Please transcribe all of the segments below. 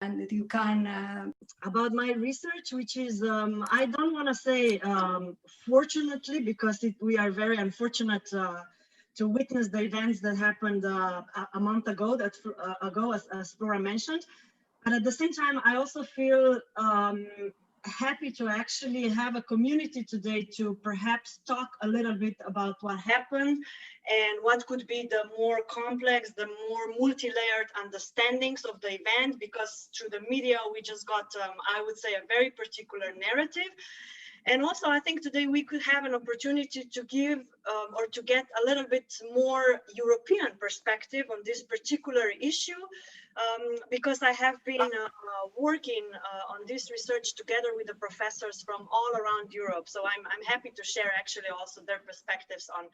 and you can about my research, which is I don't want to say fortunately, because we are very unfortunate to witness the events that happened a month ago, as Flora mentioned. But at the same time, I also feel happy to actually have a community today to perhaps talk a little bit about what happened and what could be the more complex, the more multi-layered understandings of the event, because through the media, we just got, I would say, a very particular narrative. And also, I think today we could have an opportunity to give or to get a little bit more European perspective on this particular issue, because I have been working on this research together with the professors from all around Europe. So I'm happy to share actually also their perspectives on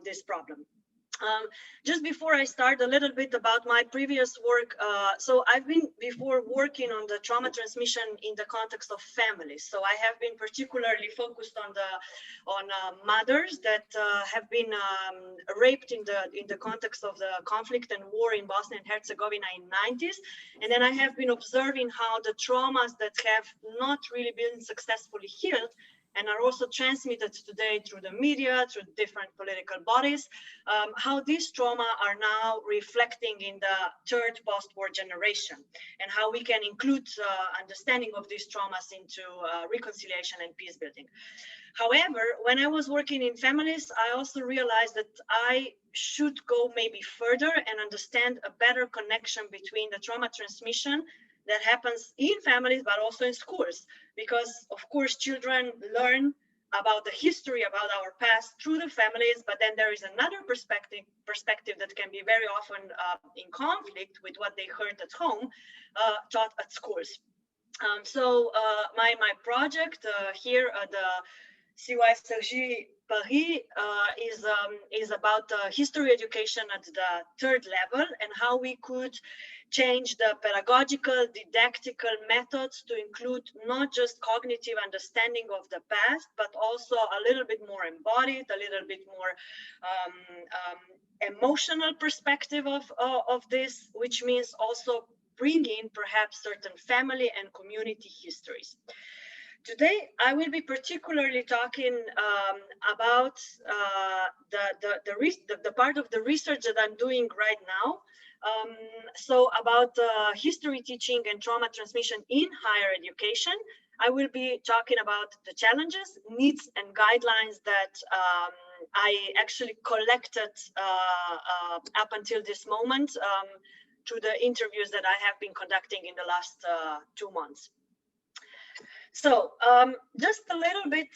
this problem. Just before I start, a little bit about my previous work. So I've been before working on the trauma transmission in the context of families. So I have been particularly focused on mothers that have been raped in the context of the conflict and war in Bosnia and Herzegovina in the 90s. And then I have been observing how the traumas that have not really been successfully healed and are also transmitted today through the media, through different political bodies, how these trauma are now reflecting in the third post-war generation, and how we can include understanding of these traumas into reconciliation and peace building. However, when I was working in families, I also realized that I should go maybe further and understand a better connection between the trauma transmission that happens in families, but also in schools, because of course children learn about the history, about our past through the families, but then there is another perspective that can be very often in conflict with what they heard at home, taught at schools. So my project here at the CY Cergy Paris is about history education at the third level, and how we could change the pedagogical, didactical methods to include not just cognitive understanding of the past, but also a little bit more embodied, a little bit more emotional perspective of this, which means also bringing perhaps certain family and community histories. Today, I will be particularly talking about the part of the research that I'm doing right now. So about history teaching and trauma transmission in higher education. I will be talking about the challenges, needs, and guidelines that I actually collected up until this moment through the interviews that I have been conducting in the last 2 months. So just a little bit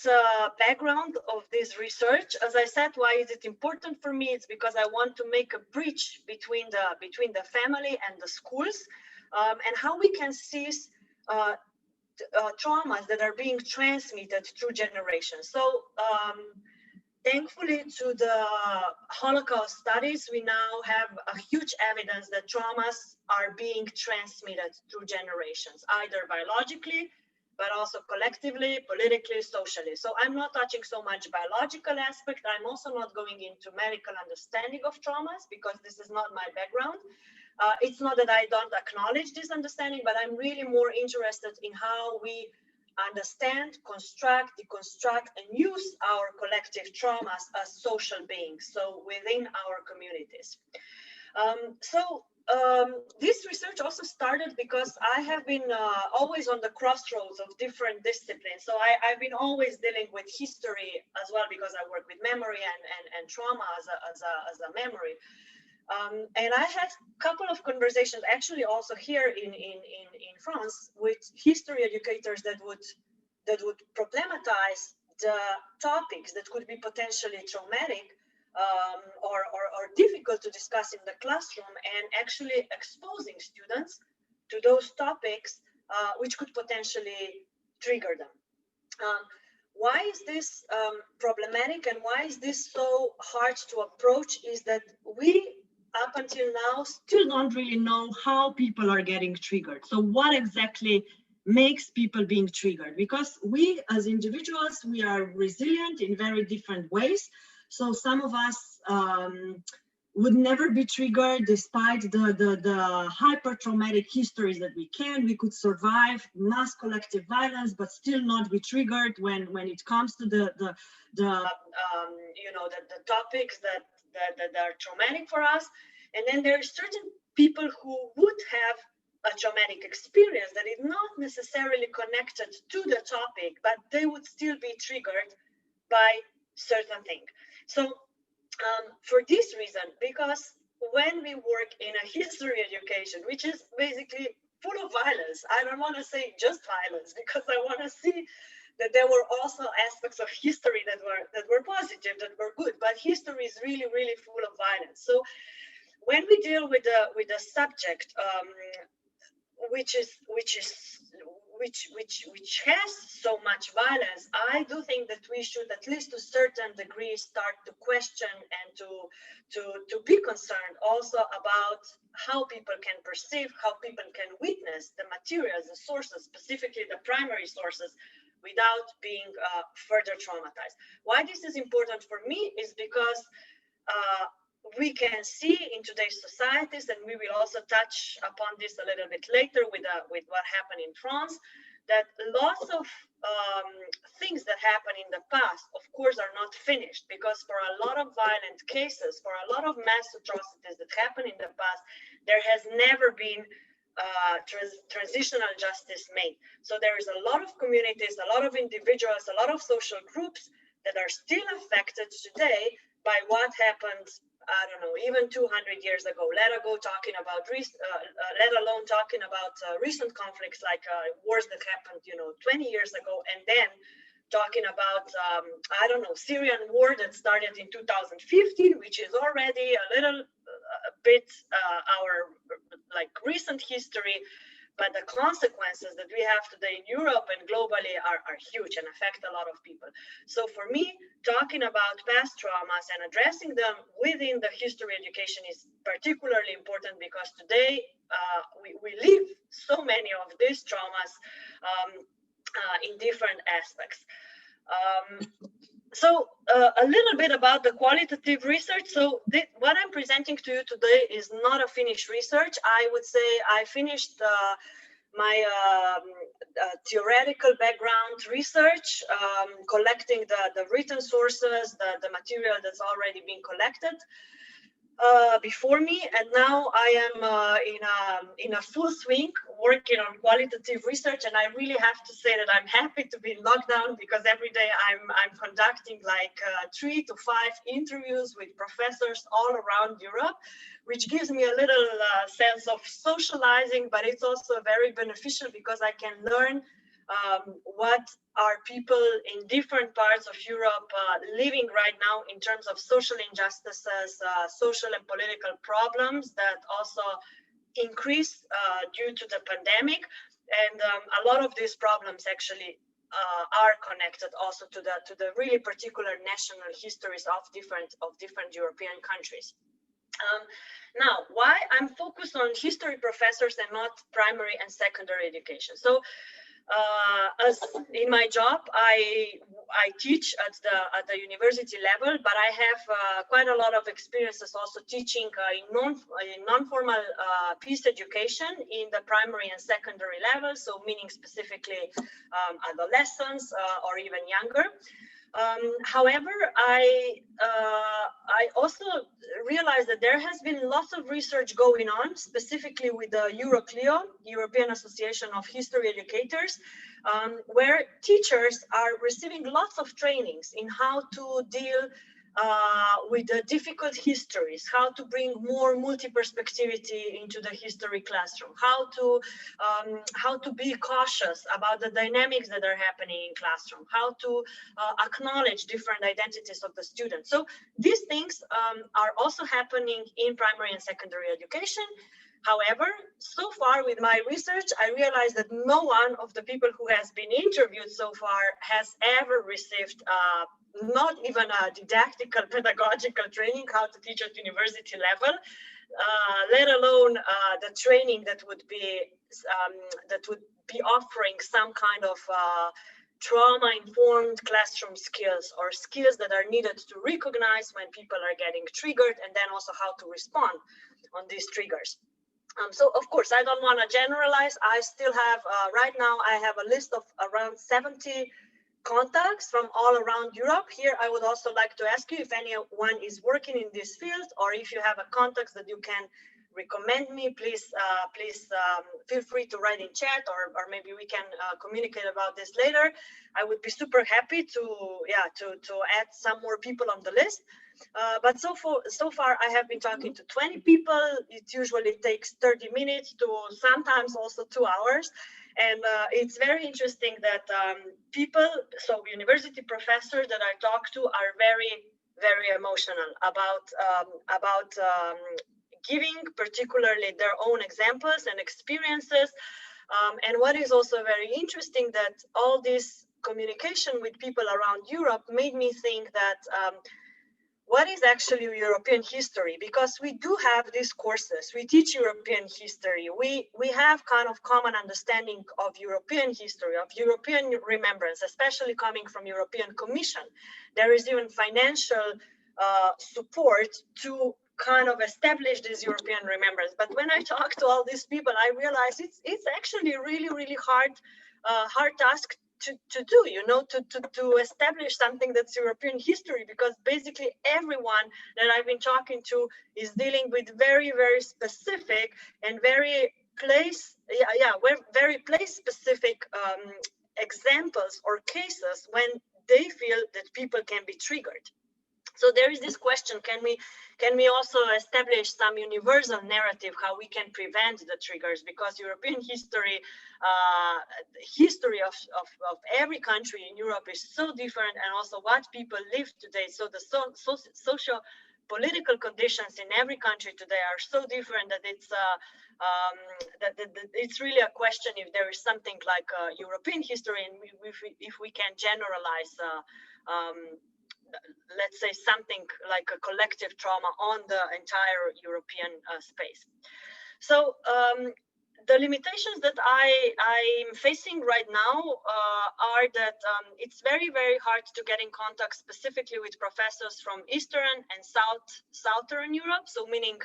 background of this research. As I said, why is it important for me? It's because I want to make a bridge between the family and the schools, and how we can seize traumas that are being transmitted through generations. So thankfully, to the Holocaust studies, we now have a huge evidence that traumas are being transmitted through generations, either biologically, but also collectively, politically, socially. So I'm not touching so much biological aspect. I'm also not going into medical understanding of traumas, because this is not my background. It's not that I don't acknowledge this understanding, but I'm really more interested in how we understand, construct, deconstruct, and use our collective traumas as social beings, so within our communities. This research also started because I have been always on the crossroads of different disciplines. So I've been always dealing with history as well, because I work with memory and trauma as a memory. And I had a couple of conversations, actually also here in France, with history educators that would problematize the topics that could be potentially traumatic or difficult to discuss in the classroom, and actually exposing students to those topics which could potentially trigger them. Why is this problematic, and why is this so hard to approach? Is that we, up until now, still don't really know how people are getting triggered. So what exactly makes people being triggered? Because we as individuals, we are resilient in very different ways. So some of us, would never be triggered despite the hyper traumatic histories that we could survive mass collective violence but still not be triggered when it comes to the topics that are traumatic for us. And then there are certain people who would have a traumatic experience that is not necessarily connected to the topic, but they would still be triggered by certain things. So for this reason, because when we work in a history education, which is basically full of violence, I don't want to say just violence, because I want to see that there were also aspects of history that were positive, that were good, but history is really, really full of violence. So when we deal with the subject, which has so much violence, I do think that we should, at least to a certain degree, start to question and to be concerned also about how people can perceive, how people can witness the materials, the sources, specifically the primary sources, without being further traumatized. Why this is important for me is because we can see in today's societies, and we will also touch upon this a little bit later with what happened in France, that lots of things that happened in the past, of course, are not finished, because for a lot of violent cases, for a lot of mass atrocities that happened in the past, there has never been transitional justice made. So there is a lot of communities, a lot of individuals, a lot of social groups that are still affected today by what happened, I don't know, even 200 years ago, let alone talking about recent conflicts like wars that happened, 20 years ago, and then talking about, I don't know, Syrian war that started in 2015, which is already a little bit our recent history. But the consequences that we have today in Europe and globally are huge and affect a lot of people. So for me, talking about past traumas and addressing them within the history education is particularly important, because today we live so many of these traumas in different aspects. So a little bit about the qualitative research. So what I'm presenting to you today is not a finished research. I would say I finished my theoretical background research, collecting the written sources, the material that's already been collected before me, and now I am in a full swing working on qualitative research. And I really have to say that I'm happy to be in lockdown, because every day I'm conducting 3 to 5 interviews with professors all around Europe, which gives me a little sense of socializing, but it's also very beneficial because I can learn what are people in different parts of Europe living right now in terms of social injustices, social and political problems that also increase due to the pandemic. And a lot of these problems actually are connected also to the really particular national histories of different European countries. Now, why I'm focused on history professors and not primary and secondary education? So as in my job, I teach at the university level, but I have quite a lot of experiences also teaching in non-formal peace education in the primary and secondary level, so meaning specifically adolescents or even younger. However, I also realized that there has been lots of research going on, specifically with the EuroClio, European Association of History Educators, where teachers are receiving lots of trainings in how to deal with the difficult histories, how to bring more multiperspectivity into the history classroom, how to be cautious about the dynamics that are happening in classroom, how to acknowledge different identities of the students. So these things are also happening in primary and secondary education. However, so far with my research, I realized that no one of the people who has been interviewed so far has ever received not even a didactical pedagogical training how to teach at university level, let alone the training that would be offering some kind of trauma-informed classroom skills, or skills that are needed to recognize when people are getting triggered, and then also how to respond on these triggers. So of course, I don't want to generalize. I still have, right now, I have a list of around 70 contacts from all around Europe. Here, I would also like to ask you if anyone is working in this field, or if you have a contact that you can recommend me, please feel free to write in chat, or maybe we can communicate about this later. I would be super happy to add some more people on the list. But so far, I have been talking to 20 people. It usually takes 30 minutes to sometimes also 2 hours. And it's very interesting that people, so university professors that I talk to, are very, very emotional about giving particularly their own examples and experiences. And what is also very interesting, that all this communication with people around Europe made me think that what is actually European history? Because we do have these courses, we teach European history, we have kind of common understanding of European history, of European remembrance, especially coming from European Commission. There is even financial support to kind of establish this European remembrance. But when I talk to all these people, I realize it's actually a really, really hard task to do, you know, to establish something that's European history, because basically everyone that I've been talking to is dealing with very, very specific and very place specific examples or cases when they feel that people can be triggered. So there is this question: can we also establish some universal narrative how we can prevent the triggers? Because European history, history of every country in Europe is so different, and also what people live today. So the social political conditions in every country today are so different that it's it's really a question if there is something like European history, and if we can generalize. Let's say something like a collective trauma on the entire European space. So the limitations that I'm facing right now are that it's very, very hard to get in contact specifically with professors from Eastern and Southern Europe. So meaning,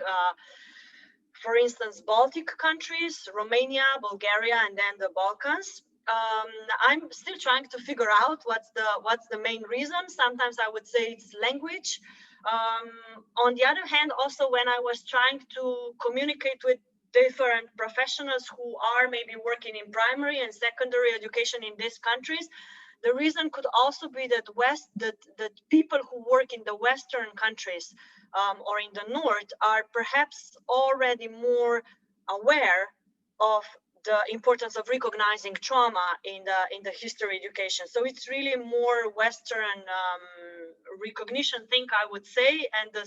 for instance, Baltic countries, Romania, Bulgaria, and then the Balkans. I'm still trying to figure out what's the main reason. Sometimes I would say it's language. On the other hand, also when I was trying to communicate with different professionals who are maybe working in primary and secondary education in these countries, the reason could also be that that people who work in the Western countries or in the North are perhaps already more aware of the importance of recognizing trauma in the history education. So it's really more Western recognition thing, I would say, and the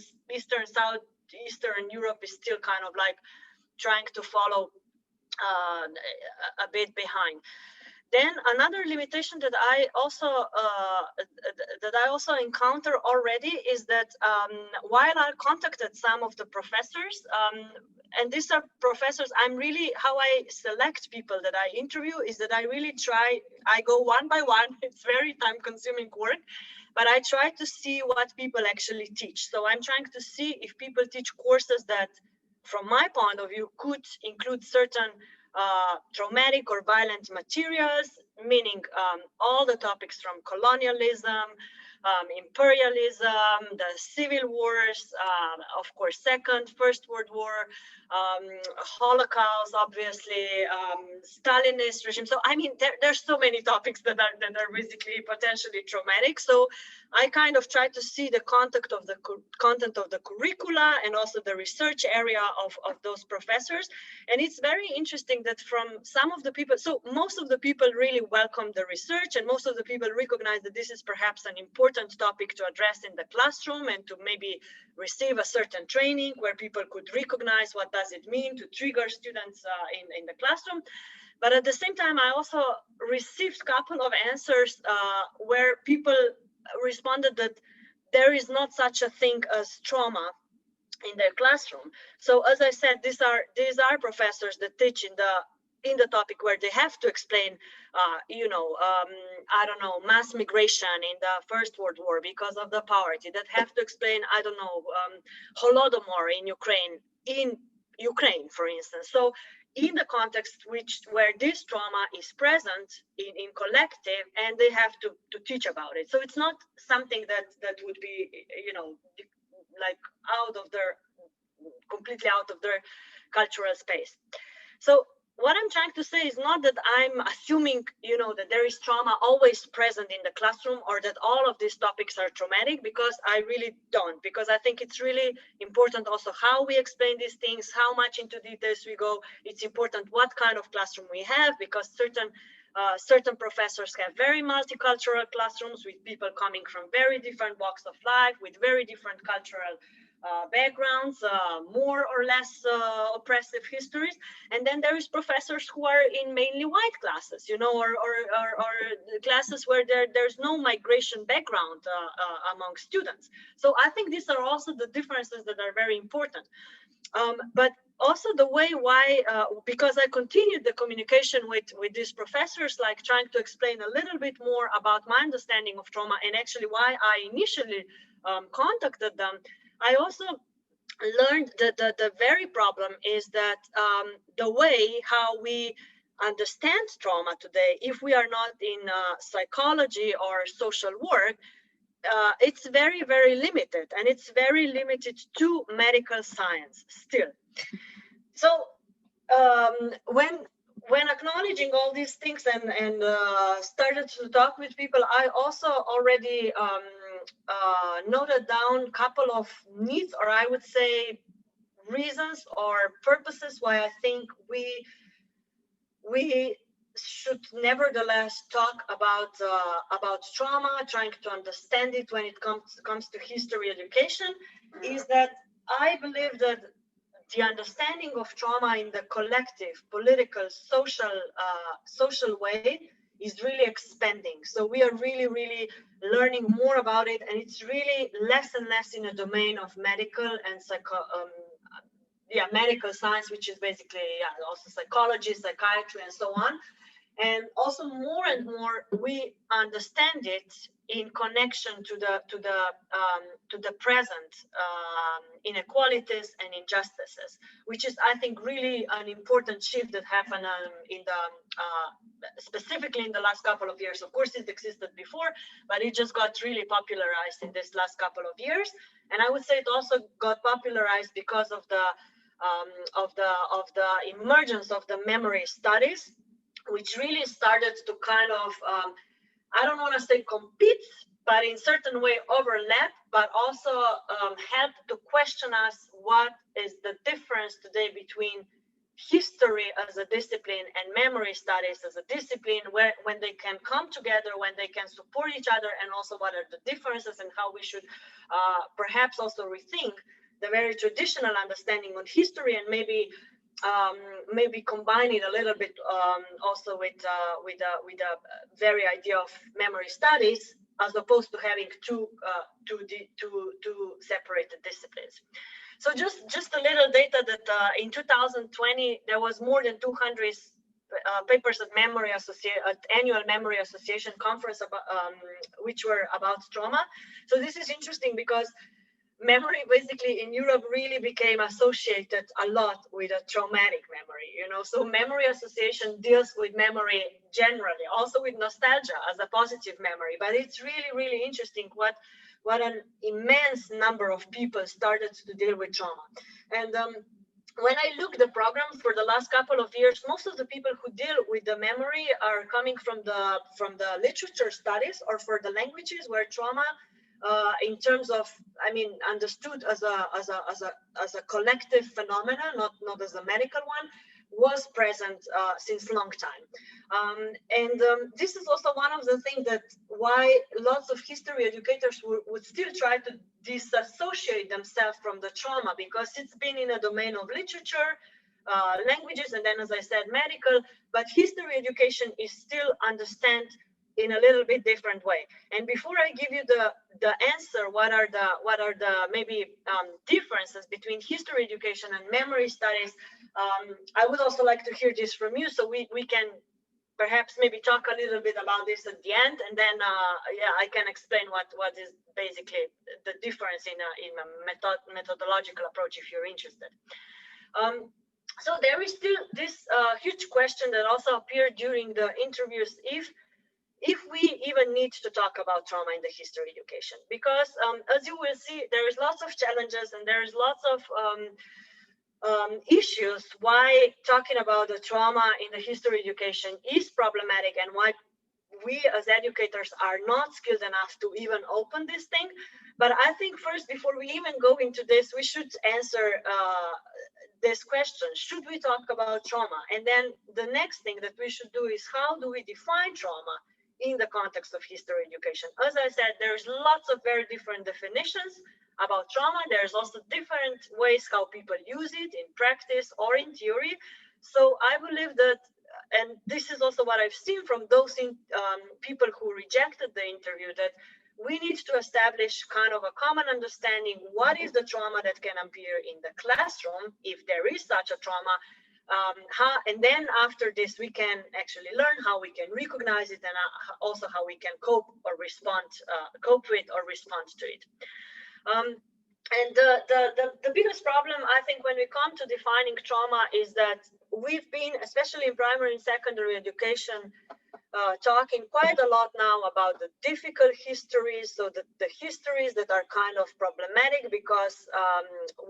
Southeastern Europe is still kind of like trying to follow a bit behind. Then another limitation that I also encounter already is that while I contacted some of the professors, and these are professors, how I select people that I interview is that I really I go one by one. It's very time-consuming work, but I try to see what people actually teach. So I'm trying to see if people teach courses that, from my point of view, could include certain traumatic or violent materials, meaning all the topics from colonialism, imperialism, the civil wars, of course, First World War, Holocaust, obviously, Stalinist regime. So I mean, there's so many topics that are basically potentially traumatic. So I kind of try to see the content of the curricula and also the research area of those professors. And it's very interesting that from some of the people, so most of the people really welcome the research, and most of the people recognize that this is perhaps an important topic to address in the classroom and to maybe receive a certain training where people could recognize what does it mean to trigger students in the classroom. But at the same time, I also received a couple of answers where people responded that there is not such a thing as trauma in their classroom. So as I said, these are professors that teach in the in the topic where they have to explain, I don't know, mass migration in the First World War because of the poverty, that have to explain, I don't know, Holodomor in Ukraine, for instance. So in the context where this trauma is present in collective, and they have to teach about it. So it's not something that would be, like completely out of their cultural space. So what I'm trying to say is not that I'm assuming, that there is trauma always present in the classroom, or that all of these topics are traumatic, because I really don't, because I think it's really important also how we explain these things, how much into details we go. It's important what kind of classroom we have, because certain professors have very multicultural classrooms with people coming from very different walks of life, with very different cultural backgrounds, more or less oppressive histories. And then there is professors who are in mainly white classes, or classes where there's no migration background among students. So I think these are also the differences that are very important. But also the way why, because I continued the communication with these professors, like trying to explain a little bit more about my understanding of trauma, and actually why I initially contacted them. I also learned that the very problem is that the way how we understand trauma today, if we are not in psychology or social work, it's very, very limited, and it's very limited to medical science still. So when acknowledging all these things and started to talk with people, I also already noted down a couple of needs, or I would say reasons or purposes why I think we should nevertheless talk about trauma, trying to understand it when it comes to history education. Is that I believe that the understanding of trauma in the collective, political, social way is really expanding. So we are really, really learning more about it, and it's really less and less in a domain of medical and medical science, which is basically also psychology, psychiatry, and so on. And also more and more we understand it in connection to the present inequalities and injustices, which is, I think, really an important shift that happened specifically in the last couple of years. Of course, it existed before, but it just got really popularized in this last couple of years. And I would say it also got popularized because of the emergence of the memory studies, which really started to kind of, I don't want to say compete, but in certain way overlap, but also help to question us what is the difference today between history as a discipline and memory studies as a discipline, when they can come together, when they can support each other, and also what are the differences and how we should perhaps also rethink the very traditional understanding on history, and maybe combine it a little bit also with the very idea of memory studies, as opposed to having two separated disciplines. So just a little data that in 2020 there was more than 200 papers at annual Memory Association conference about, which were about trauma. So this is interesting because memory basically in Europe really became associated a lot with a traumatic memory, so Memory Association deals with memory generally, also with nostalgia as a positive memory. But it's really, really interesting what an immense number of people started to deal with trauma. And when I look the programs for the last couple of years, most of the people who deal with the memory are coming from the literature studies, or for the languages where trauma, in terms of, understood as a collective phenomenon, not as a medical one, was present since long time. And this is also one of the things that why lots of history educators would still try to disassociate themselves from the trauma, because it's been in a domain of literature, languages, and then, as I said, medical. But history education is still understand in a little bit different way. And before I give you the answer, what are the maybe differences between history education and memory studies, I would also like to hear this from you, so we can perhaps maybe talk a little bit about this at the end, and then yeah, I can explain what is basically the difference in a methodological approach if you're interested. So there is still this huge question that also appeared during the interviews, if we even need to talk about trauma in the history education, because as you will see, there is lots of challenges and there is lots of issues why talking about the trauma in the history education is problematic, and why we as educators are not skilled enough to even open this thing. But I think first, before we even go into this, we should answer this question: should we talk about trauma? And then the next thing that we should do is, how do we define trauma in the context of history education? As I said, there's lots of very different definitions about trauma. There's also different ways how people use it in practice or in theory. So I believe that, and this is also what I've seen from those people who rejected the interview, that we need to establish kind of a common understanding: what is the trauma that can appear in the classroom, if there is such a trauma, and then after this we can actually learn how we can recognize it, and also how we can cope or respond, cope with or respond to it. And the biggest problem, I think, when we come to defining trauma is that we've been, especially in primary and secondary education, talking quite a lot now about the difficult histories, so the histories that are kind of problematic, because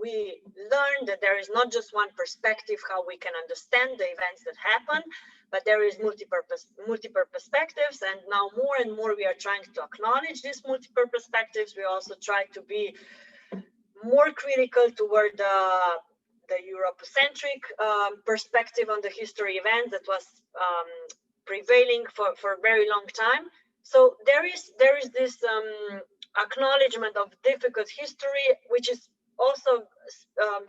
we learned that there is not just one perspective how we can understand the events that happen, but there is multiple perspectives, and now more and more we are trying to acknowledge these multiple perspectives. We also try to be more critical toward the Eurocentric perspective on the history event that was prevailing for a very long time. So there is this acknowledgement of difficult history, which is also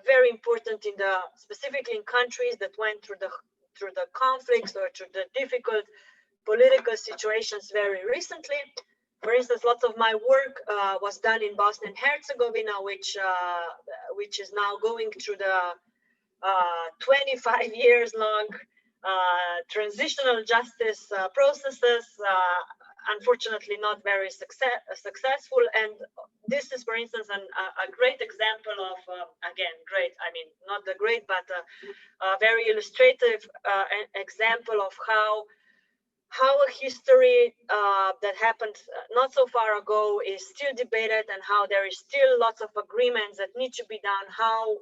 very important in specifically in countries that went through the conflicts or through the difficult political situations very recently. For instance, lots of my work was done in Bosnia and Herzegovina, which is now going through the 25 years long transitional justice processes, unfortunately not very successful. And this is, for instance, a great example of, again, great, I mean, not the great, but a very illustrative example of how a history that happened not so far ago is still debated, and how there is still lots of agreements that need to be done. How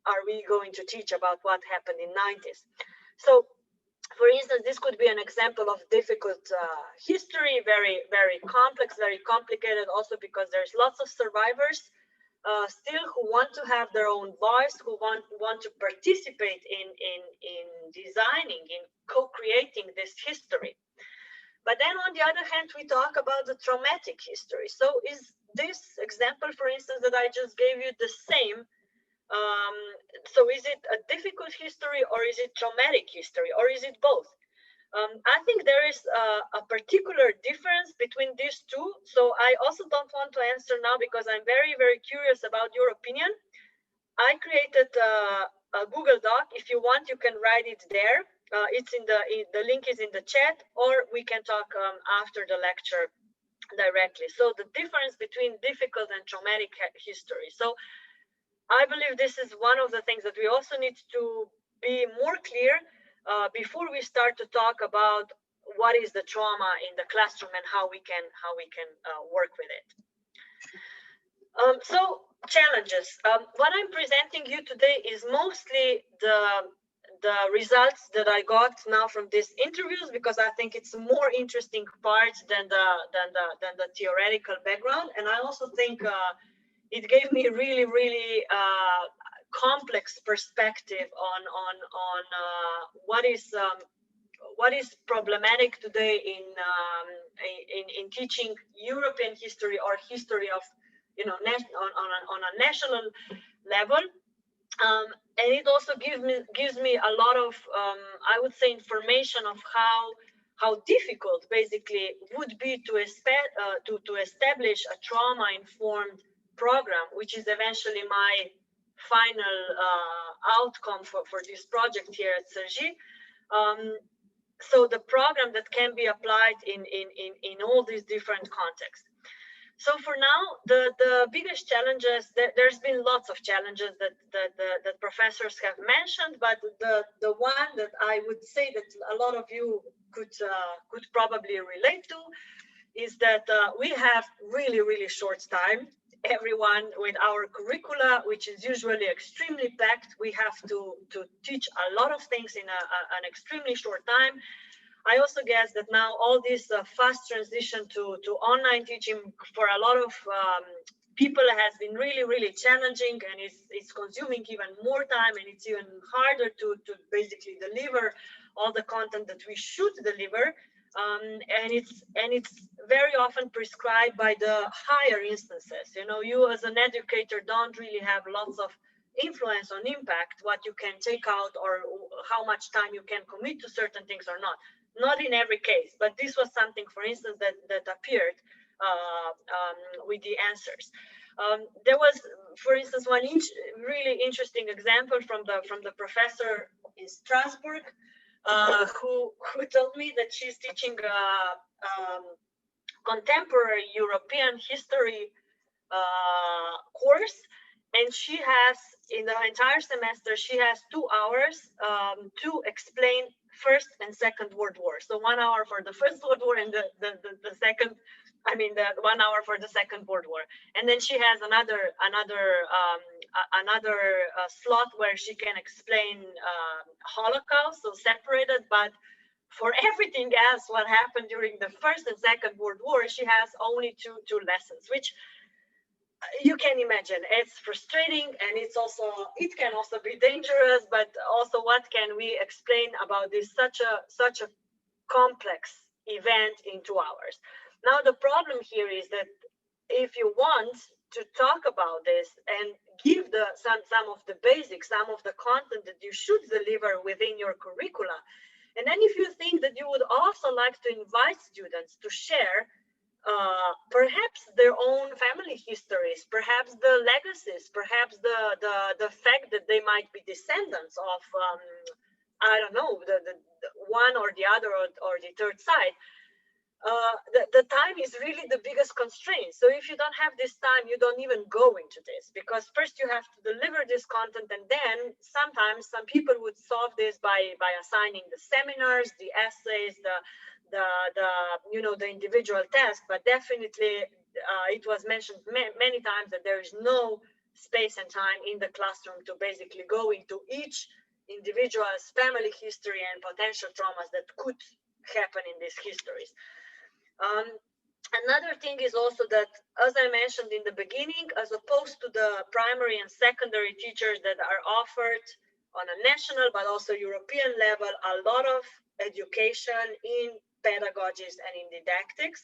are we going to teach about what happened in 90s? So, for instance, this could be an example of difficult history, very, very complex, very complicated, also because there's lots of survivors still who want to have their own voice, who want to participate in designing, in co-creating this history. But then on the other hand, we talk about the traumatic history. So is this example, for instance, that I just gave you, the same? So is it a difficult history, or is it traumatic history, or is it both? I think there is a particular difference between these two. So I also don't want to answer now, because I'm very, very curious about your opinion. I created a Google Doc. If you want, you can write it there. It's in the link is in the chat, or we can talk after the lecture directly. So the difference between difficult and traumatic history. So I believe this is one of the things that we also need to be more clear before we start to talk about what is the trauma in the classroom and how we can work with it. So challenges. What I'm presenting you today is mostly the results that I got now from these interviews, because I think it's a more interesting part than the theoretical background, and I also think it gave me really, really complex perspective on what is problematic today in teaching European history, or history of, on a national level. And it also gives me a lot of I would say information of how how difficult basically would be to establish a trauma-informed program, which is eventually my final outcome for this project here at Cergy. So the program that can be applied in all these different contexts. So for now, the biggest challenges, there's been lots of challenges that professors have mentioned, but the one that I would say that a lot of you could probably relate to is that we have really short time. Everyone with our curricula, which is usually extremely packed, we have to teach a lot of things in an extremely short time. I also guess that now all this fast transition to online teaching for a lot of people has been really challenging, and it's consuming even more time, and it's even harder to basically deliver all the content that we should deliver. And it's very often prescribed by the higher instances. You know, you as an educator don't really have lots of influence on impact, what you can take out or how much time you can commit to certain things or not. Not in every case, but this was something, for instance, that appeared with the answers. There was, for instance, one really interesting example from the professor in Strasbourg, who told me that she's teaching contemporary European history course, and she has, in the entire semester, she has 2 hours to explain First and Second World War. So 1 hour for the First World War and the second, I mean, the 1 hour for the Second World War. And then she has another slot where she can explain Holocaust, so separated, but for everything else, what happened during the First and Second World War, she has only two lessons, which you can imagine it's frustrating, and it can also be dangerous. But also, what can we explain about this such a complex event in 2 hours? Now the problem here is that if you want to talk about this and give some of the basics, some of the content that you should deliver within your curricula, and then if you think that you would also like to invite students to share perhaps their own family histories, perhaps the legacies, perhaps the fact that they might be descendants of, I don't know, the one or the other or the third side. The time is really the biggest constraint. So if you don't have this time, you don't even go into this, because first you have to deliver this content, and then sometimes some people would solve this by assigning the seminars, the essays, the individual task. But definitely it was mentioned many times that there is no space and time in the classroom to basically go into each individual's family history and potential traumas that could happen in these histories. Another thing is also that, as I mentioned in the beginning, as opposed to the primary and secondary teachers that are offered on a national but also European level, a lot of education in pedagogies and in didactics.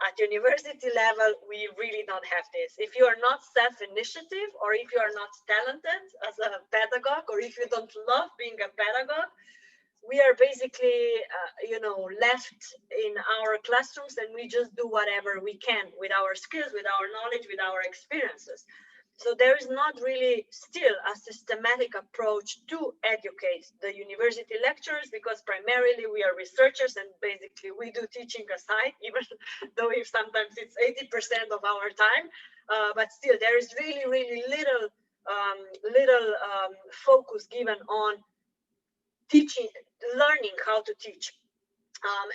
At university level, we really don't have this. If you are not self-initiative, or if you are not talented as a pedagogue, or if you don't love being a pedagogue, we are basically, left in our classrooms, and we just do whatever we can with our skills, with our knowledge, with our experiences. So there is not really still a systematic approach to educate the university lecturers, because primarily we are researchers, and basically we do teaching aside, even though if sometimes it's 80% of our time, but still there is really little focus given on teaching, learning how to teach.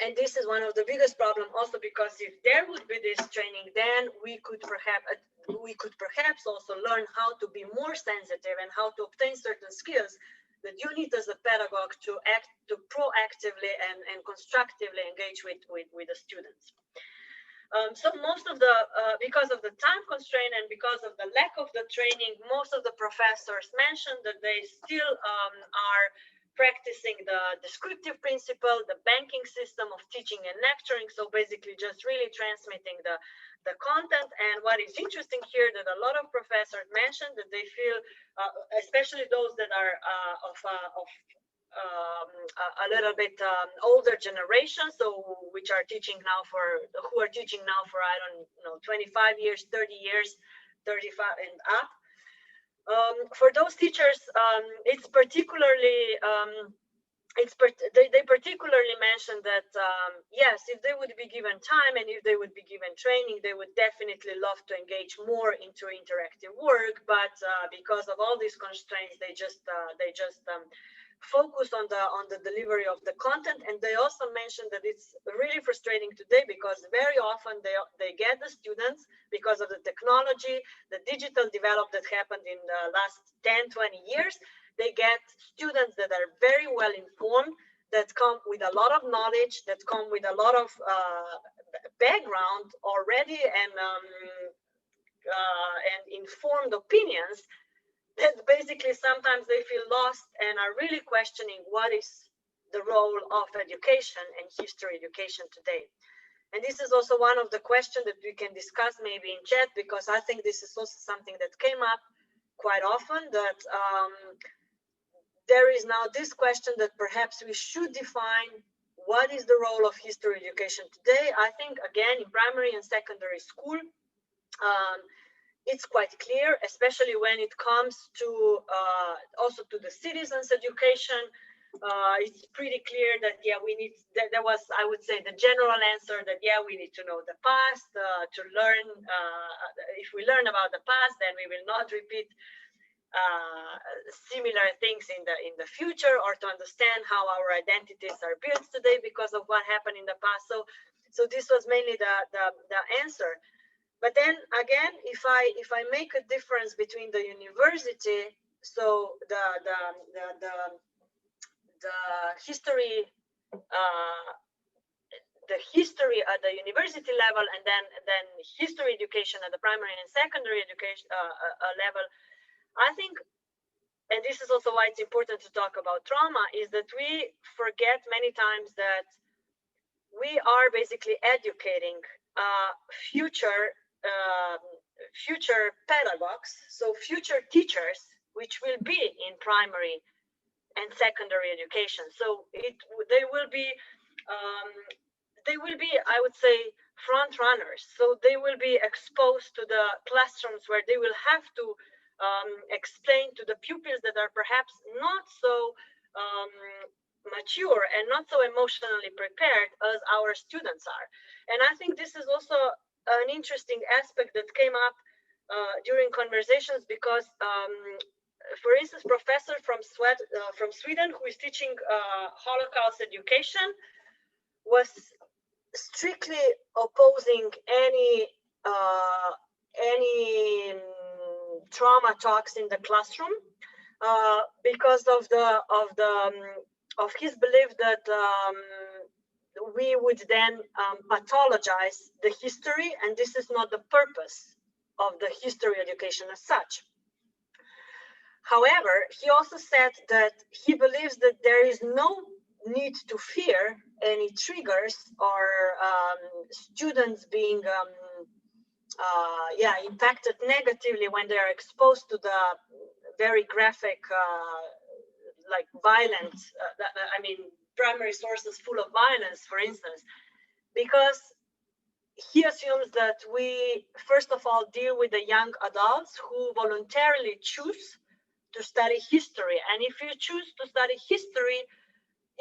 And this is one of the biggest problems also, because if there would be this training, then we could perhaps also learn how to be more sensitive and how to obtain certain skills that you need as a pedagogue to proactively and constructively engage with the students. So most of the, because of the time constraint and because of the lack of the training, most of the professors mentioned that they still are practicing the descriptive principle, the banking system of teaching and lecturing. So basically just really transmitting the content. And what is interesting here, that a lot of professors mentioned that they feel, especially those that are of a little bit older generation, so which are teaching now who are teaching now for, I don't know, 25 years, 30 years, 35 and up. For those teachers, it's particularly they particularly mentioned that yes, if they would be given time and if they would be given training, they would definitely love to engage more into interactive work. But because of all these constraints, they just focus on the delivery of the content. And they also mentioned that it's really frustrating today because very often they get the students, because of the technology, the digital development that happened in the last 10, 20 years. They get students that are very well informed, that come with a lot of knowledge, that come with a lot of background already, and informed opinions, that basically sometimes they feel lost and are really questioning what is the role of education and history education today. And this is also one of the questions that we can discuss maybe in chat, because I think this is also something that came up quite often, that there is now this question that perhaps we should define what is the role of history education today. I think, again, in primary and secondary school, it's quite clear, especially when it comes to also to the citizens' education. It's pretty clear that, yeah, we need, there was, I would say, the general answer that, yeah, we need to know the past to learn. If we learn about the past, then we will not repeat similar things in the future, or to understand how our identities are built today because of what happened in the past. So this was mainly the answer. But then again, if I make a difference between the university, so the history at the university level, and then history education at the primary and secondary education level, I think, and this is also why it's important to talk about trauma, is that we forget many times that we are basically educating future pedagogues, so future teachers, which will be in primary and secondary education. So they will be, I would say, front runners. So they will be exposed to the classrooms where they will have to explain to the pupils that are perhaps not so mature and not so emotionally prepared as our students are. And I think this is also an interesting aspect that came up during conversations, because for instance, professor from Sweden who is teaching Holocaust education was strictly opposing any trauma talks in the classroom because of his belief that we would then pathologize the history, and this is not the purpose of the history education as such. However, he also said that he believes that there is no need to fear any triggers or students being impacted negatively when they are exposed to the very graphic like violence, primary sources full of violence, for instance, because he assumes that we first of all deal with the young adults who voluntarily choose to study history. And if you choose to study history,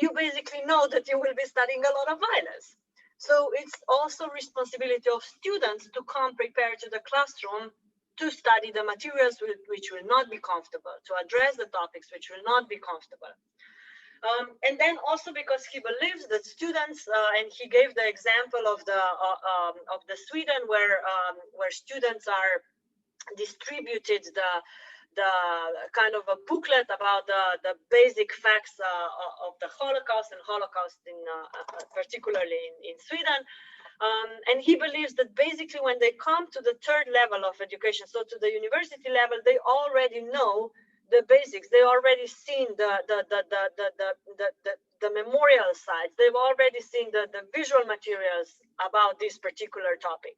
you basically know that you will be studying a lot of violence. So it's also responsibility of students to come prepared to the classroom to study the materials which will not be comfortable, to address the topics which will not be comfortable. And then also because he believes that students, and he gave the example of the Sweden where students are distributed the kind of a booklet about the basic facts of the Holocaust, and Holocaust in particularly in Sweden. And he believes that basically when they come to the third level of education, so to the university level, they already know the basics. They already seen the memorial sites. They've already seen the visual materials about this particular topic.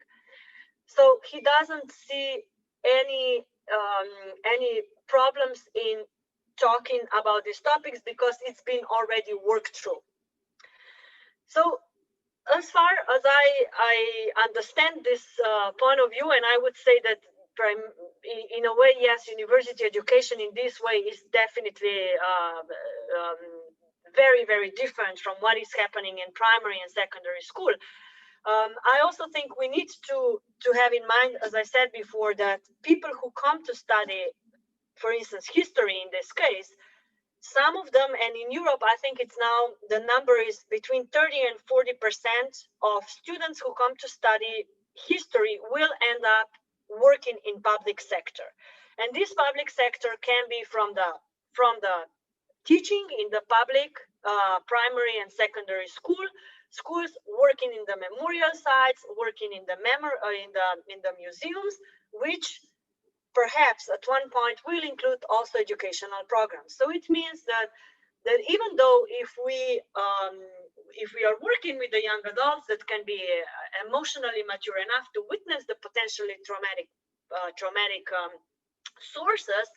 So he doesn't see any problems in talking about these topics because it's been already worked through. So as far as I understand this point of view, and I would say that in a way, yes, university education in this way is definitely very, very different from what is happening in primary and secondary school. I also think we need to have in mind, as I said before, that people who come to study, for instance, history in this case, some of them, and in Europe, I think it's now, the number is between 30 and 40% of students who come to study history will end up working in public sector. And this public sector can be from the teaching in the public primary and secondary schools, working in the memorial sites, working in the museums, which perhaps at one point will include also educational programs. So it means that even though if we are working with the young adults that can be emotionally mature enough to witness the potentially traumatic sources,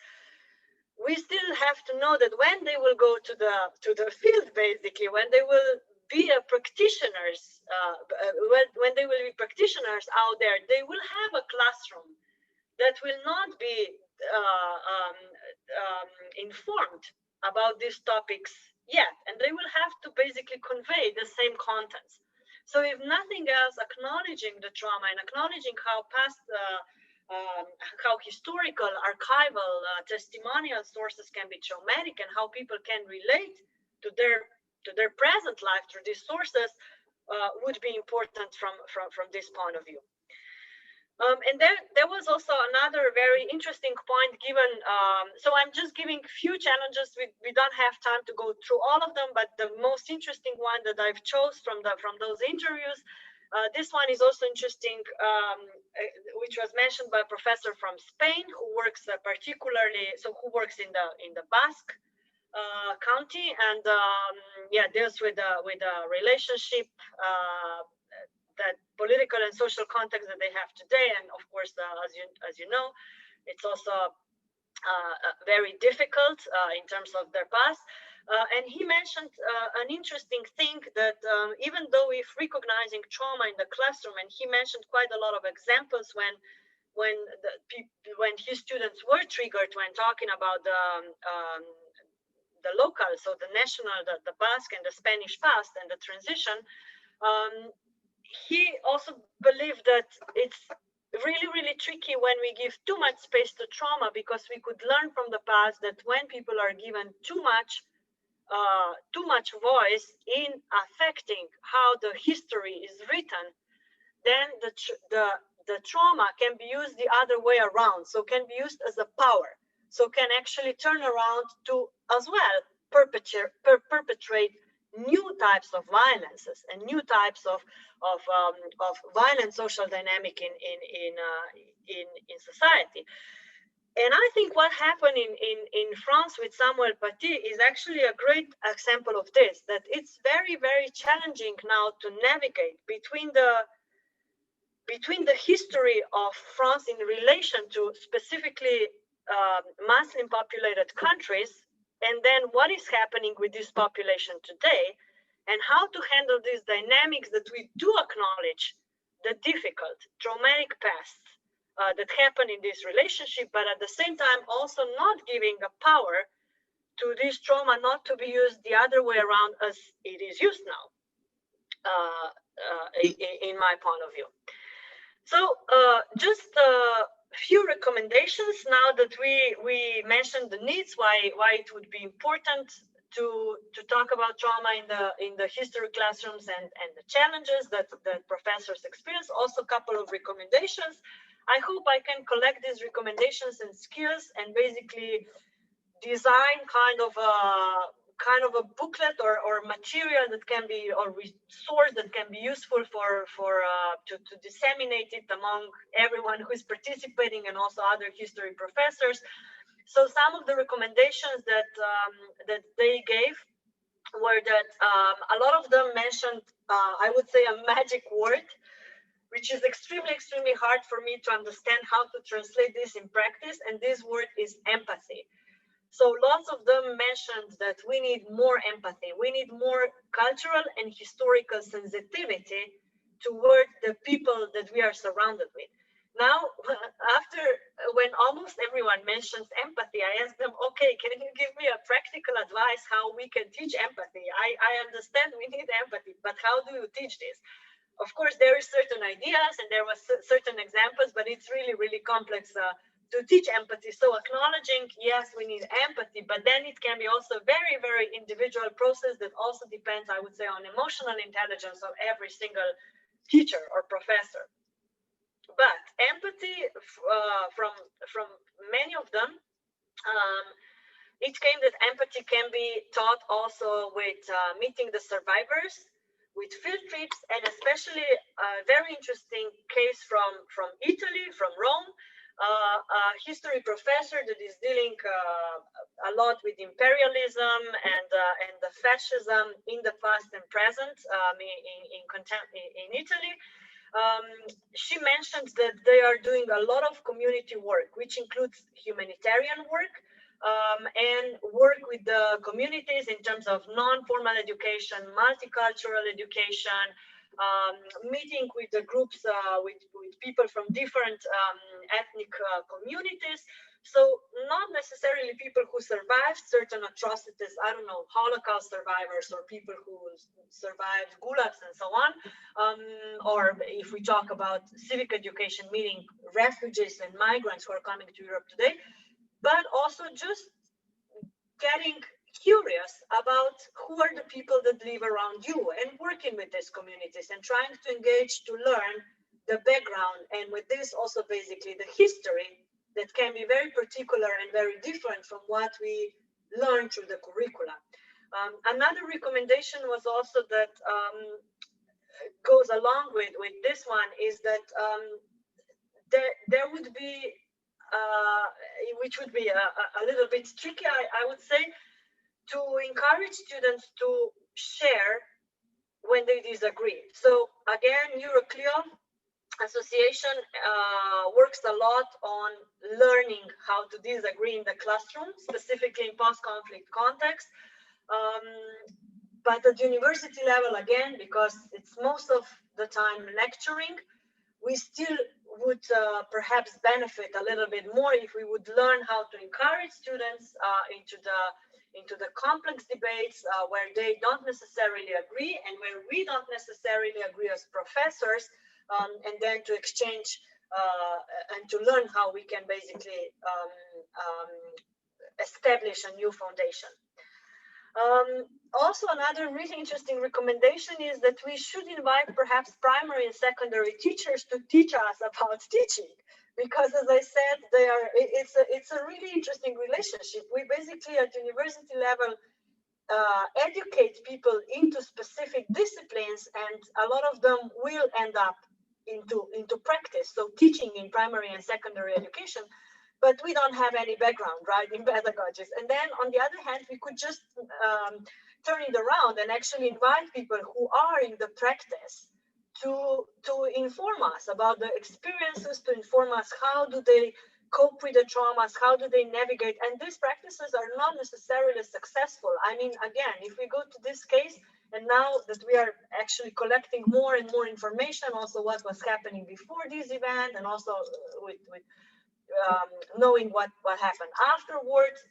we still have to know that when they will go to the field, basically, when they will be practitioners, when they will be practitioners out there, they will have a classroom that will not be informed about these topics yet, and they will have to basically convey the same contents. So if nothing else, acknowledging the trauma and acknowledging how past, how historical, archival, testimonial sources can be traumatic, and how people can relate to their present life through these sources would be important from this point of view. And there was also another very interesting point given. So I'm just giving few challenges. We don't have time to go through all of them, but the most interesting one that I've chose from those interviews, this one is also interesting, which was mentioned by a professor from Spain who works particularly, so who works in the Basque county, and deals with the relationship. That political and social context that they have today, and of course, as you know, it's also very difficult in terms of their past. And he mentioned an interesting thing that even though if recognizing trauma in the classroom, and he mentioned quite a lot of examples when his students were triggered when talking about the local, so the national, the Basque and the Spanish past and the transition. He also believed that it's really, really tricky when we give too much space to trauma, because we could learn from the past that when people are given too much voice in affecting how the history is written, then the trauma can be used the other way around. So can be used as a power. So can actually turn around to as well perpetrate new types of violences and new types of violent social dynamic in society. And I think what happened in France with Samuel Paty is actually a great example of this, that it's very, very challenging now to navigate between the history of France in relation to specifically Muslim populated countries, and then what is happening with this population today, and how to handle these dynamics that we do acknowledge the difficult, traumatic past that happened in this relationship, but at the same time also not giving a power to this trauma not to be used the other way around as it is used now, in my point of view. So just a few recommendations now that we mentioned the needs, why it would be important to talk about trauma in the history classrooms and the challenges that professors experience. Also a couple of recommendations. I hope I can collect these recommendations and skills and basically design kind of a booklet or material that can be, or resource that can be useful to disseminate it among everyone who is participating and also other history professors. So some of the recommendations that they gave were that a lot of them mentioned, I would say, a magic word, which is extremely, extremely hard for me to understand how to translate this in practice. And this word is empathy. So lots of them mentioned that we need more empathy. We need more cultural and historical sensitivity toward the people that we are surrounded with. Now, after when almost everyone mentions empathy, I ask them, okay, can you give me a practical advice how we can teach empathy? I understand we need empathy, but how do you teach this? Of course, there are certain ideas and there was certain examples, but it's really, really complex to teach empathy. So acknowledging, yes, we need empathy, but then it can be also very, very individual process that also depends, I would say, on emotional intelligence of every single teacher or professor. But empathy from many of them, it came that empathy can be taught also with meeting the survivors, with field trips, and especially a very interesting case from Italy, from Rome, a history professor that is dealing a lot with imperialism and the fascism in the past and present in Italy. She mentioned that they are doing a lot of community work, which includes humanitarian work, and work with the communities in terms of non-formal education, multicultural education, meeting with the groups, with people from different ethnic communities. So not necessarily people who survived certain atrocities, I don't know, Holocaust survivors or people who survived gulags and so on. Or if we talk about civic education, meaning refugees and migrants who are coming to Europe today, but also just getting curious about who are the people that live around you and working with these communities and trying to engage to learn the background, and with this also basically the history that can be very particular and very different from what we learn through the curricula. Another recommendation was also that goes along with this one is that there would be which would be a little bit tricky, I would say, to encourage students to share when they disagree. So again, Euroclio Association works a lot on learning how to disagree in the classroom, specifically in post-conflict context. But at university level, again, because it's most of the time lecturing, we still would perhaps benefit a little bit more if we would learn how to encourage students into the complex debates where they don't necessarily agree and where we don't necessarily agree as professors, and then to exchange and to learn how we can basically establish a new foundation. Also, another really interesting recommendation is that we should invite perhaps primary and secondary teachers to teach us about teaching, because as I said, it's a really interesting relationship. We basically at university level educate people into specific disciplines, and a lot of them will end up into practice, so teaching in primary and secondary education, but we don't have any background, right, in pedagogies. And then on the other hand, we could just turn it around and actually invite people who are in the practice to inform us about the experiences, to inform us how do they cope with the traumas, how do they navigate, and these practices are not necessarily successful. I mean, again, if we go to this case, and now that we are actually collecting more and more information, also what was happening before this event, and also with knowing what happened afterwards,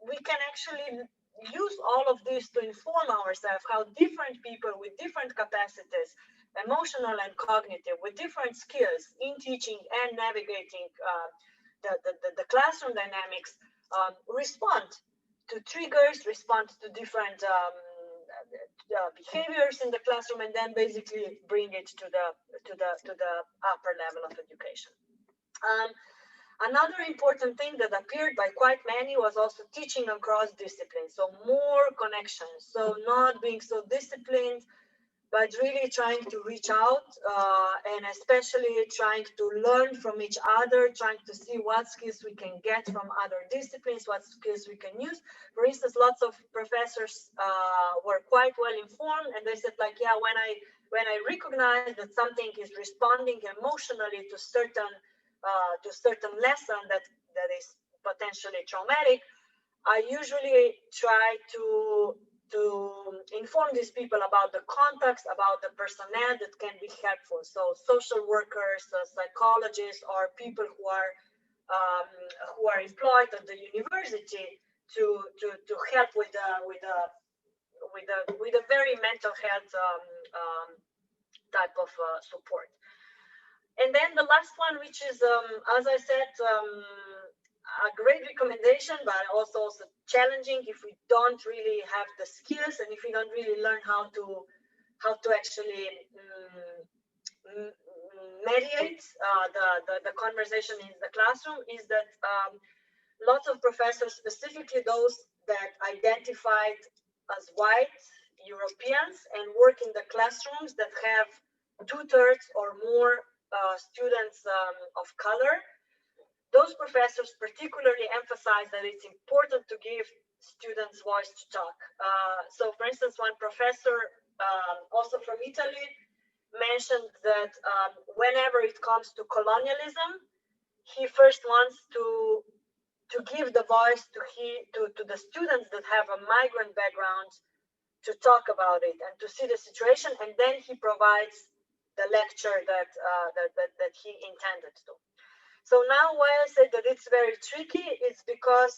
we can actually use all of this to inform ourselves how different people with different capacities, emotional and cognitive, with different skills in teaching and navigating the classroom dynamics, respond to triggers, respond to different behaviors in the classroom, and then basically bring it to the upper level of education. Another important thing that appeared by quite many was also teaching across disciplines, so more connections, so not being so disciplined, but really trying to reach out, and especially trying to learn from each other, trying to see what skills we can get from other disciplines, what skills we can use. For instance, lots of professors were quite well informed, and they said, like, yeah, when I recognize that something is responding emotionally to certain lesson that is potentially traumatic, I usually try to inform these people about the context, about the personnel that can be helpful. So social workers, psychologists, or people who are employed at the university to help with a very mental health type of support. And then the last one, which is, as I said, a great recommendation, but also challenging if we don't really have the skills and if we don't really learn how to actually mediate the conversation in the classroom, is that lots of professors, specifically those that identified as white Europeans and work in the classrooms that have 2/3 or more students of color, those professors particularly emphasize that it's important to give students voice to talk. So for instance, one professor, also from Italy, mentioned that whenever it comes to colonialism, he first wants to give the voice to the students that have a migrant background to talk about it and to see the situation, and then he provides the lecture that he intended to. So now why I say that it's very tricky is because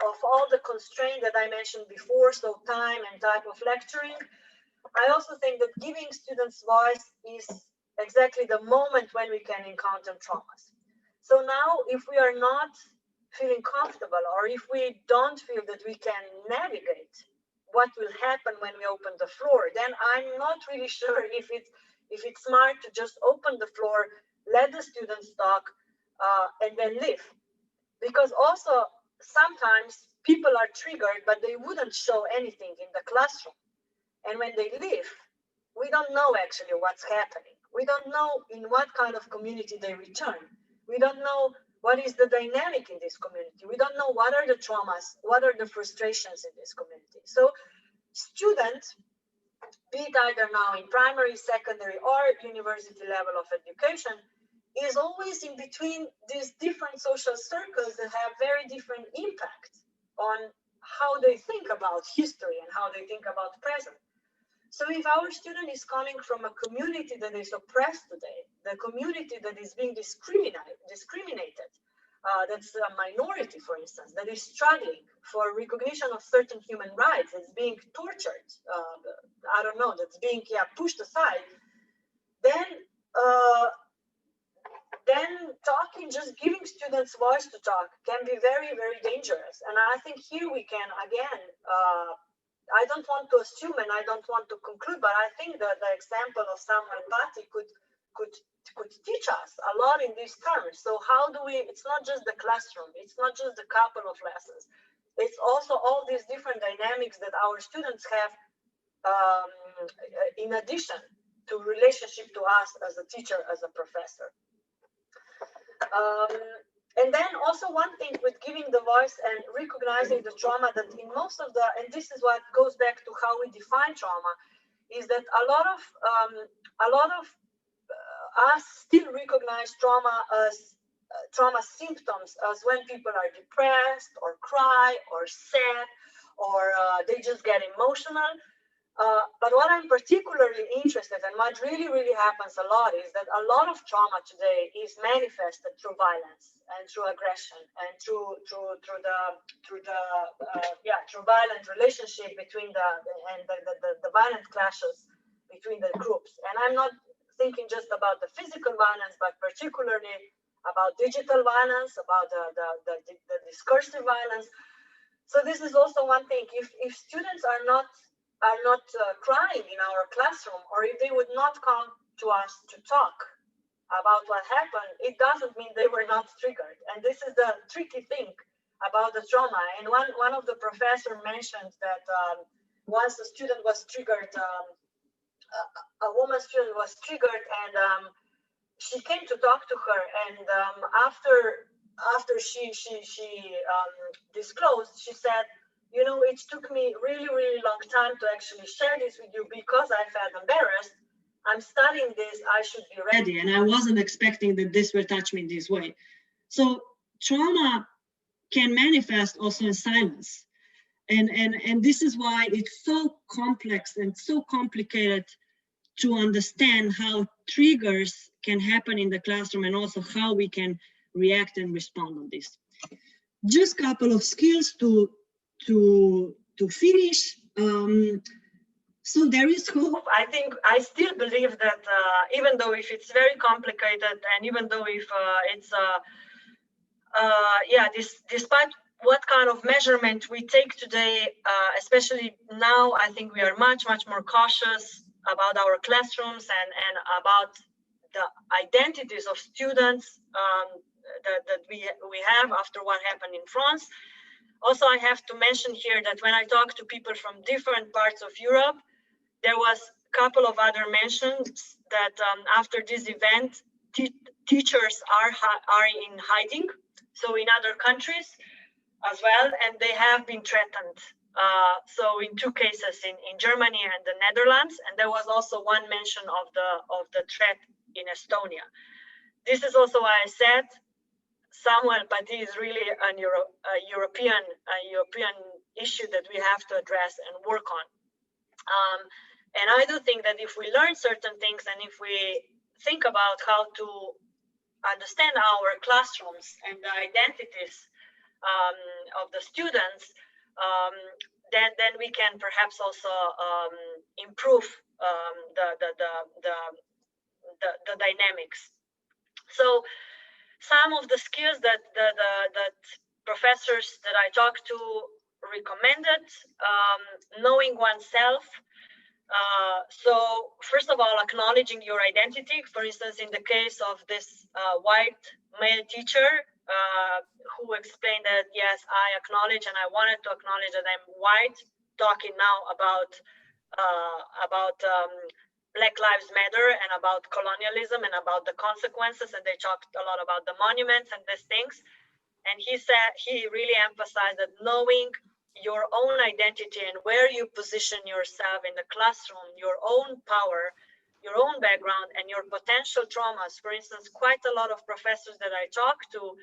of all the constraints that I mentioned before, so time and type of lecturing. I also think that giving students voice is exactly the moment when we can encounter traumas. So now if we are not feeling comfortable, or if we don't feel that we can navigate what will happen when we open the floor, then I'm not really sure if it's smart to just open the floor, let the students talk, and then leave. Because also sometimes people are triggered, but they wouldn't show anything in the classroom. And when they leave, we don't know actually what's happening. We don't know in what kind of community they return. We don't know what is the dynamic in this community. We don't know what are the traumas, what are the frustrations in this community. So students, be it either now in primary, secondary, or university level of education, is always in between these different social circles that have very different impact on how they think about history and how they think about the present. So if our student is coming from a community that is oppressed today, the community that is being discriminated, that's a minority, for instance, that is struggling for recognition of certain human rights, that's being tortured, I don't know, that's being pushed aside, then talking, just giving students voice to talk can be very, very dangerous. And I think here we can, again, I don't want to assume and I don't want to conclude, but I think that the example of Samuel Paty could teach us a lot in these terms. So how do we, it's not just the classroom, it's not just the couple of lessons, it's also all these different dynamics that our students have in addition to relationship to us as a teacher, as a professor. And then also one thing with giving the voice and recognizing the trauma, that in most of the, and this is what goes back to how we define trauma, is that a lot of us still recognize trauma as trauma symptoms as when people are depressed or cry or sad or they just get emotional. But what I'm particularly interested in, what really happens a lot, is that a lot of trauma today is manifested through violence and through aggression and through violent relationship between the violent clashes between the groups. And I'm not thinking just about the physical violence, but particularly about digital violence, about the discursive violence. So this is also one thing. If students are not crying in our classroom, or if they would not come to us to talk about what happened, it doesn't mean they were not triggered. And this is the tricky thing about the trauma. And one of the professors mentioned that once a student was triggered, a woman student was triggered, and she came to talk to her, and after she disclosed, she said, you know, it took me really long time to actually share this with you because I felt embarrassed. I'm studying this, I should be ready, and I wasn't expecting that this will touch me this way. So trauma can manifest also in silence. And this is why it's so complex and so complicated to understand how triggers can happen in the classroom and also how we can react and respond on this. Just a couple of skills to finish. So there is hope. I think I still believe that even though if it's very complicated and even though if it's despite what kind of measurement we take today, especially now, I think we are much more cautious about our classrooms and about the identities of students that we have after what happened in France. Also, I have to mention here that when I talk to people from different parts of Europe, there was a couple of other mentions that after this event, teachers are in hiding, so in other countries as well, and they have been threatened. So in two cases, in Germany and the Netherlands, and there was also one mention of the threat in Estonia. This is also why I said Samuel Paty is really a European issue that we have to address and work on. And I do think that if we learn certain things and if we think about how to understand our classrooms and the identities of the students, then we can perhaps also improve the dynamics. So some of the skills that that professors that I talked to recommended, knowing oneself. So first of all, acknowledging your identity. For instance, in the case of this white male teacher who explained that, yes, I acknowledge and I wanted to acknowledge that I'm white, talking now about Black Lives Matter and about colonialism and about the consequences, and they talked a lot about the monuments and these things. And he said, he really emphasized that knowing your own identity and where you position yourself in the classroom, your own power, your own background, and your potential traumas. For instance, quite a lot of professors that I talked to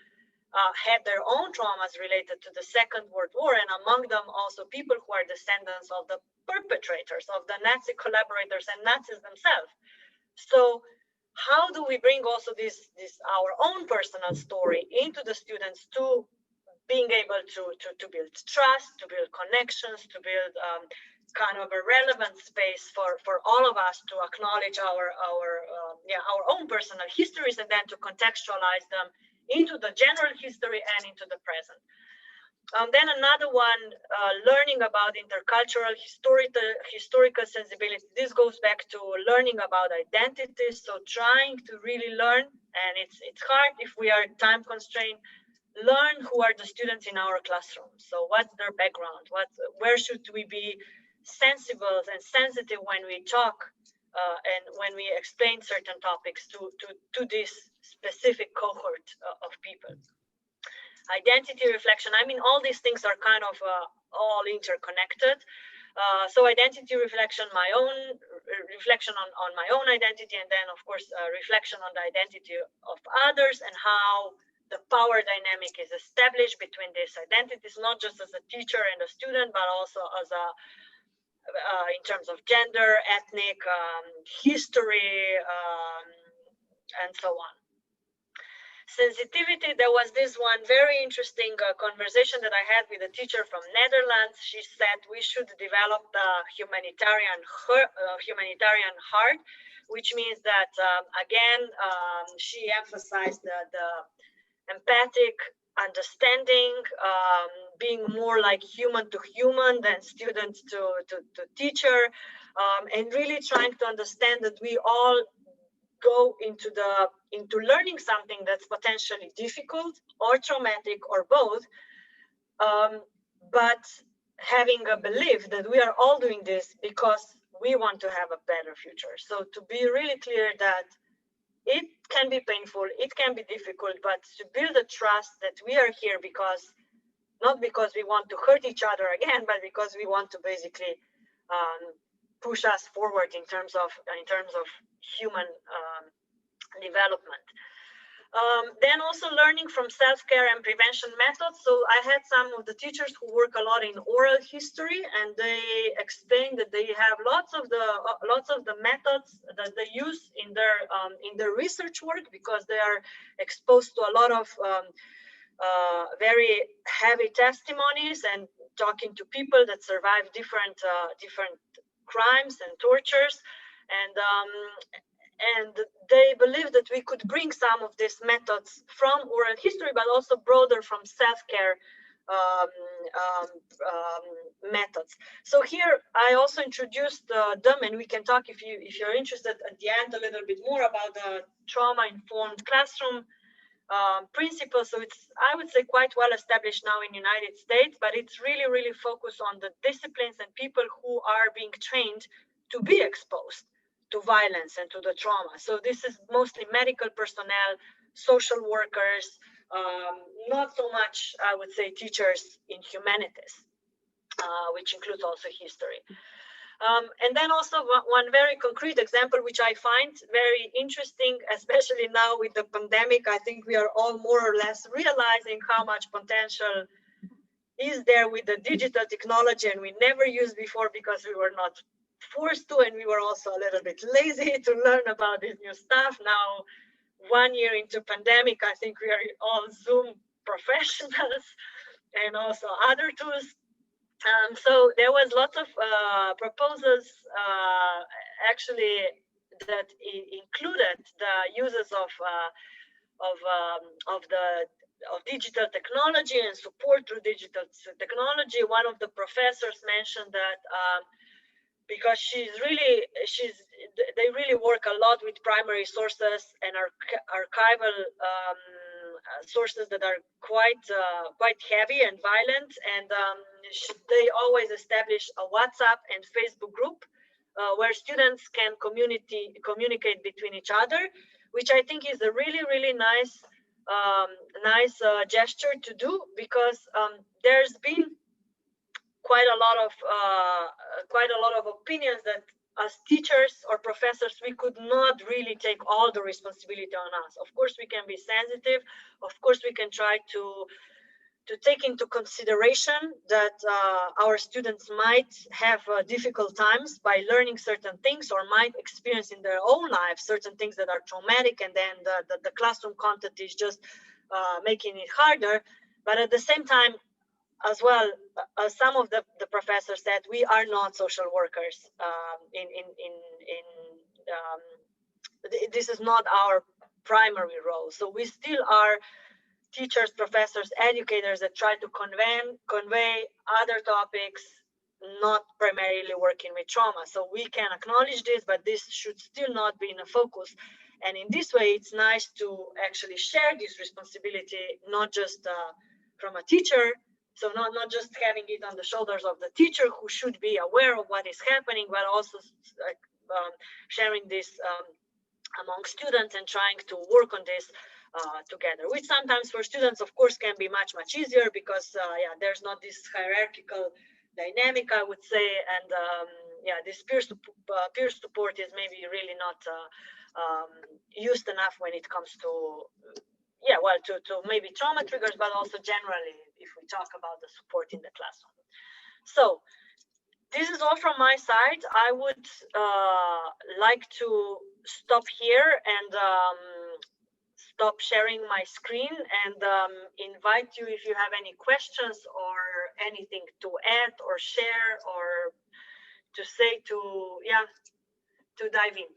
had their own traumas related to the Second World War, and among them also people who are descendants of the perpetrators, of the Nazi collaborators and Nazis themselves. So how do we bring also this our own personal story into the students to being able to build trust, to build connections, to build kind of a relevant space for all of us to acknowledge our own personal histories and then to contextualize them into the general history and into the present. Then another one, learning about intercultural historical sensibility. This goes back to learning about identities. So trying to really learn, and it's hard if we are time constrained, learn who are the students in our classroom. So what's their background? Where should we be sensible and sensitive when we talk and when we explain certain topics to this specific cohort of people. Identity reflection. I mean, all these things are kind of all interconnected. So identity reflection, my own reflection on my own identity, and then of course reflection on the identity of others and how the power dynamic is established between these identities, not just as a teacher and a student, but also as a in terms of gender, ethnic, history, and so on. Sensitivity, there was this one very interesting conversation that I had with a teacher from Netherlands. She said we should develop the humanitarian heart, which means that, again, she emphasized the empathic understanding, being more like human to human than student to teacher, and really trying to understand that we all go into learning something that's potentially difficult or traumatic or both, but having a belief that we are all doing this because we want to have a better future. So to be really clear that it can be painful, it can be difficult, but to build a trust that we are here not because we want to hurt each other again, but because we want to basically push us forward in terms of human development. Then also learning from self-care and prevention methods. So I had some of the teachers who work a lot in oral history, and they explained that they have lots of the methods that they use in their research work, because they are exposed to a lot of very heavy testimonies and talking to people that survive different crimes and tortures, and they believe that we could bring some of these methods from oral history, but also broader from self-care methods. So here I also introduced them, and we can talk if you're interested at the end a little bit more about the trauma-informed classroom principles. So it's, I would say, quite well established now in the United States, but it's really focused on the disciplines and people who are being trained to be exposed to violence and to the trauma. So this is mostly medical personnel, social workers, not so much, I would say, teachers in humanities, which includes also history. And then also one very concrete example, which I find very interesting, especially now with the pandemic. I think we are all more or less realizing how much potential is there with the digital technology, and we never used before because we were not forced to, and we were also a little bit lazy to learn about this new stuff. Now, 1 year into pandemic, I think we are all Zoom professionals and also other tools. So there was lots of proposals actually that included the uses of digital technology and support through digital technology. One of the professors mentioned that because they really work a lot with primary sources and archival sources that are quite heavy and violent, and they always establish a WhatsApp and Facebook group where students can communicate between each other, which I think is a really nice gesture to do, because there's been quite a lot of opinions that as teachers or professors, we could not really take all the responsibility on us. Of course, we can be sensitive. Of course, we can try to take into consideration that our students might have difficult times by learning certain things, or might experience in their own life certain things that are traumatic, and then the classroom content is just making it harder. But at the same time, as well, some of the professors said we are not social workers. This is not our primary role. So we still are teachers, professors, educators that try to convey other topics, not primarily working with trauma. So we can acknowledge this, but this should still not be in a focus. And in this way, it's nice to actually share this responsibility, not just from a teacher. So not just having it on the shoulders of the teacher, who should be aware of what is happening, but also sharing this among students and trying to work on this together, which sometimes for students, of course, can be much easier, because there's not this hierarchical dynamic, I would say, and this peer support is maybe really not used enough when it comes to to maybe trauma triggers, but also generally if we talk about the support in the classroom. So this is all from my side. I would like to stop here and stop sharing my screen, and invite you, if you have any questions or anything to add or share or to say, to dive in.